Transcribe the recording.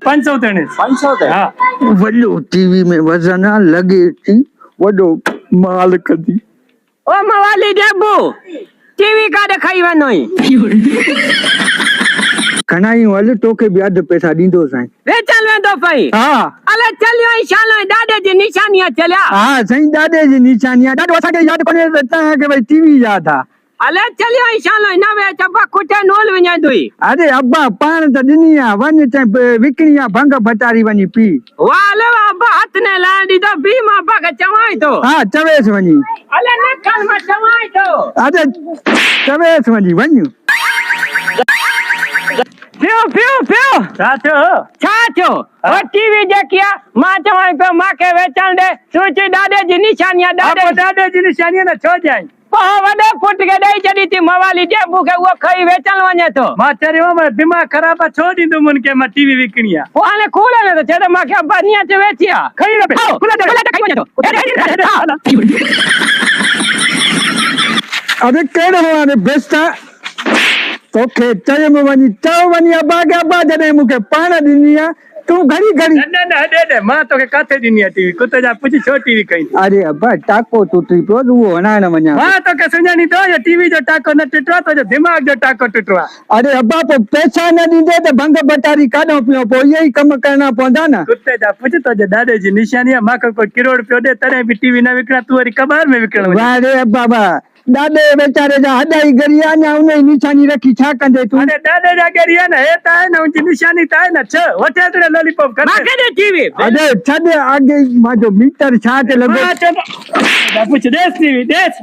पंचोतेर हाँ वॾो टीवी में वज़न आहे लॻे थी वॾो माल कढी ओ मवाली जेबू टीवी का खाई वनोई घणा ई हल तोखे बि अधु पैसा ॾींदो साईं वे चल वे दो पई हा अले चलियो इंशाल्लाह दादे जी निशानियां चलिया हा साईं ॾाॾे जी निशानी आहे ॾाढो असांखे यादि कोन्हे त तव्हांखे भई टीवी यादि आहे अले चलियो इंशाल्लाह न वे चबा कुटे नोल वञा दुई अरे अब्बा पाण त ॾिनी आहे वञ चाहे विकिणी आहे भंग भटारी वञी पी वाले अब्बा हाथ ने ला दी तो भी मां पा के चवाई तो हा चवेसि वञी अले न कल में चवाई तो अरे चवेसि वञी वञ पियो छाचो ओ टीवी देखिया मां चवाई पे मां के वेचण दे सोची दादे जी निशानियां दादे जी निशानियां न छो जाई वॾे पुट के ॾेई छॾी थी मवाली जेबू खे उहो खई वेचण वञे थो मां चरियो मां दिमाग़ ख़राब आहे छो ॾींदुमि उनखे मां टीवी विकिणी आहे पोइ हाणे कूड़े न थो चए मूंखे अब्बा नीअं ते वेची आहे खई न खई वञे थो अरे कहिड़ो हाणे बेस्टा तोखे चयुमि वञी चओ वञी अब्बा खे अब्बा जॾहिं मूंखे पाण ॾिनी आहे तूं घड़ी घड़ी न हेॾे मां तोखे काथे ॾिनी आहे टीवी कुते जा पुछ छो टीवी कई अरे अब्बा टाको टुटी पियो उहो हणाइण वञा मां तोखे सुञाणी थो टीवी जो टाको न टुटो आहे तुंहिंजो दिमाग़ जो टाको टुटो आहे अरे अब्बा पोइ पैसा न ॾींदे त भंग भटारी काॾो पियो पोइ इहे ई कम करणा पवंदा न कुते जा पुछ तुंहिंजे ॾाॾे जी निशानी आहे मूंखे कोई किरोड़ पियो ॾे तॾहिं बि टीवी न विकिणा तूं वरी कबार में विकिण वाह रे अब्बा वाह ॾाॾे वीचारे जा हॾ ई ॻरी अञा उन जी निशानी रखी छा कंदे तूं अरे ॾाॾे जा ॻरी आहे न हे त आहे न उनजी निशानी त आहे न छह वठे हिकिड़े लॉलीपॉप कर अरे छॾ अॻे मुंहिंजो मीटर छा ते लॻो पुछ ॾेस टीवी ॾेस